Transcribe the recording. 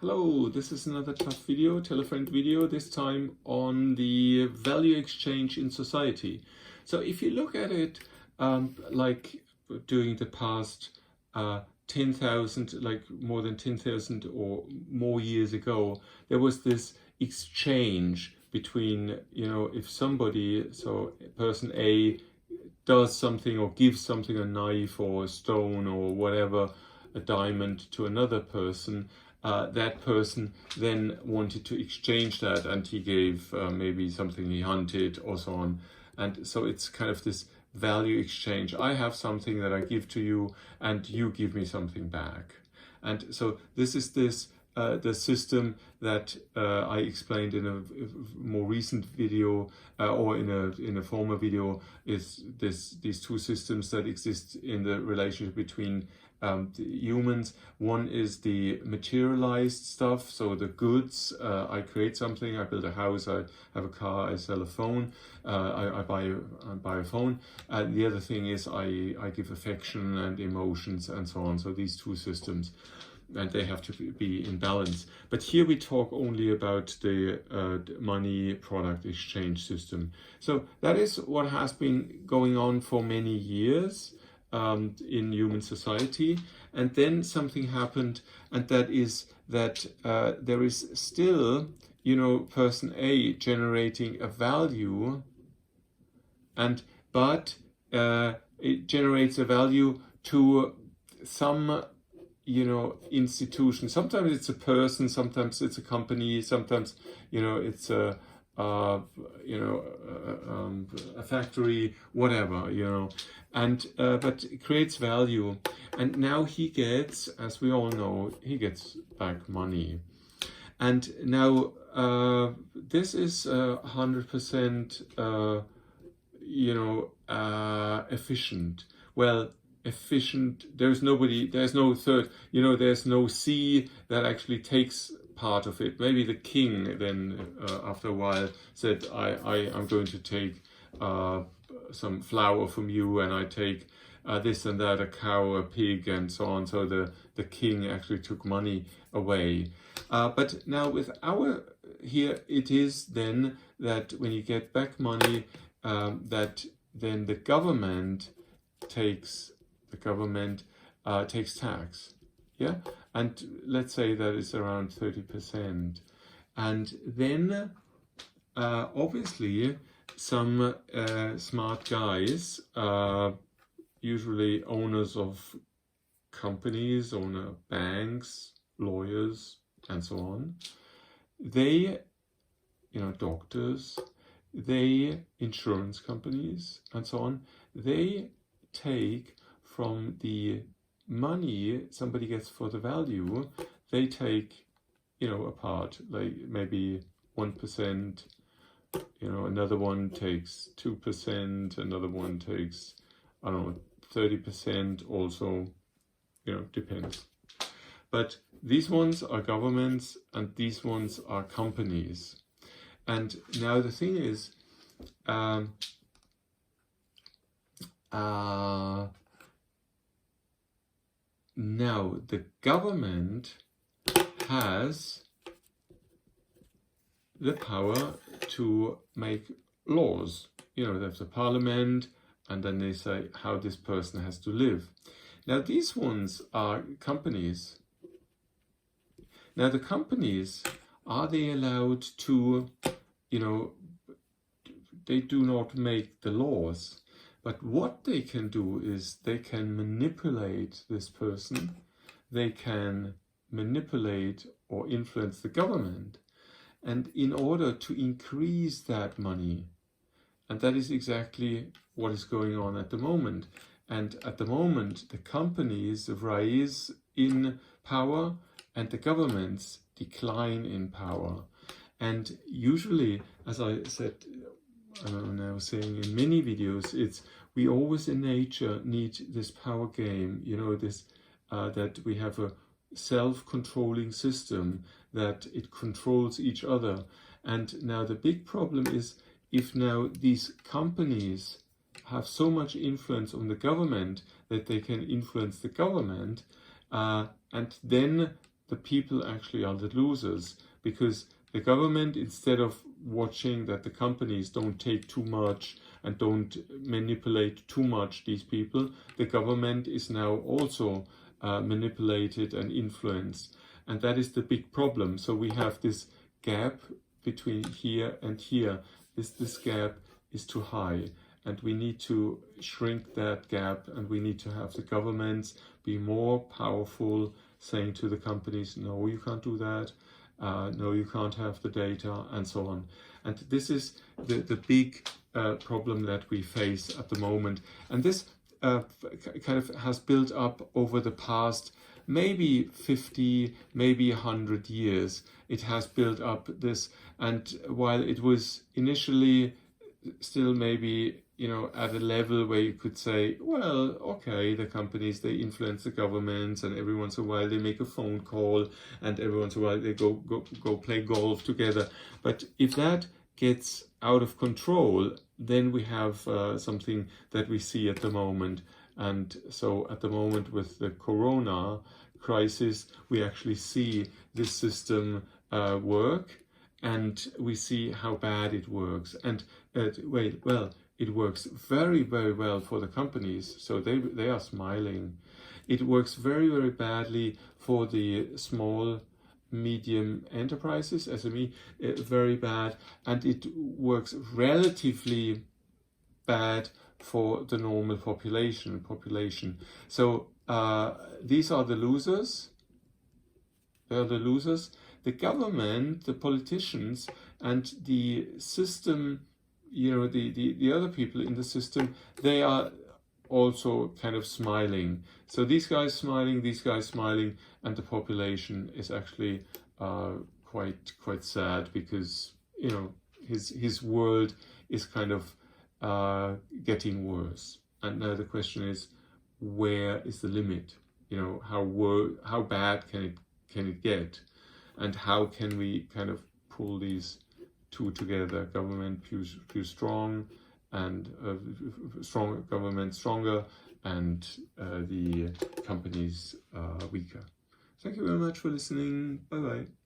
Hello, this is another tough video, tell-a-friend video, this time on the value exchange in society. So if you look at it like during the past 10,000, like more than 10,000 or more years ago, there was this exchange between, if somebody, so person A does something or gives something, a knife or a stone or whatever, a diamond to another person, that person then wanted to exchange that, and he gave maybe something he hunted or so on. And so it's kind of this value exchange. I have something that I give to you and you give me something back. And so this is the system that I explained in a more recent video or in a former video, is these two systems that exist in the relationship between the humans. One is the materialized stuff, so the goods. I create something, I build a house, I have a car, I sell a phone, I buy a phone. And the other thing is I give affection and emotions and so on. So these two systems, and they have to be in balance. But here we talk only about the money product exchange system. So that is what has been going on for many years in human society. And then something happened, and that is that there is still, person A generating a value, but it generates a value to some institution. Sometimes it's a person, sometimes it's a company, sometimes it's a factory, whatever, and but it creates value. And now he gets, as we all know, he gets back money. And now this is 100% efficient. Well, efficient, there's no third, there's no C that actually takes part of it. Maybe the king then after a while said, I'm going to take some flour from you, and I take this and that, a cow, a pig, and so on. So the king actually took money away. But now with here it is then that when you get back money, that then the government takes tax, yeah, and let's say that it's around 30%, and then obviously some smart guys, usually owners of companies, banks, lawyers, and so on, they, doctors, insurance companies, and so on, they take from the money somebody gets for the value, they take, a part, like maybe 1%, another one takes 2%, another one takes, 30% also, depends. But these ones are governments and these ones are companies. And now the thing is, now the government has the power to make laws. There's a parliament, and then they say how this person has to live. Now these ones are companies. Now the companies, are they allowed to, they do not make the laws. But what they can do is they can manipulate this person, they can manipulate or influence the government, and in order to increase that money. And that is exactly what is going on at the moment. And at the moment, the companies rise in power and the governments decline in power. And usually, as I said, I'm now saying in many videos, we always in nature need this power game, this that we have a self-controlling system, that it controls each other. And now the big problem is, if now these companies have so much influence on the government that they can influence the government, and then the people actually are the losers, because the government, instead of watching that the companies don't take too much and don't manipulate too much these people, the government is now also manipulated and influenced. And that is the big problem. So we have this gap between here and here. This gap is too high, and we need to shrink that gap, and we need to have the governments be more powerful, saying to the companies, no, you can't do that, no, you can't have the data, and so on. And this is the big problem that we face at the moment. And this kind of has built up over the past maybe 50, maybe 100 years. It has built up this, and while it was initially still maybe, you know, at a level where you could say, well, okay, the companies, they influence the governments, and every once in a while they make a phone call, and every once in a while they go play golf together. But if that gets out of control, then we have something that we see at the moment. And so at the moment with the corona crisis, we actually see this system work, and we see how bad it works. And it works very, very well for the companies, so they are smiling. It works very, very badly for the small, medium enterprises, SME, very bad, and it works relatively bad for the normal population. So these are the losers. They are the losers. The government, the politicians, and the system, you know, the other people in the system, they are also kind of smiling. So these guys smiling, and the population is actually quite sad, because, you know, his world is kind of getting worse. And now the question is, where is the limit? You know, how bad can it get, and how can we kind of pull these two together? Government too strong, and strong government stronger, and the companies weaker. Thank you very much for listening. Bye bye.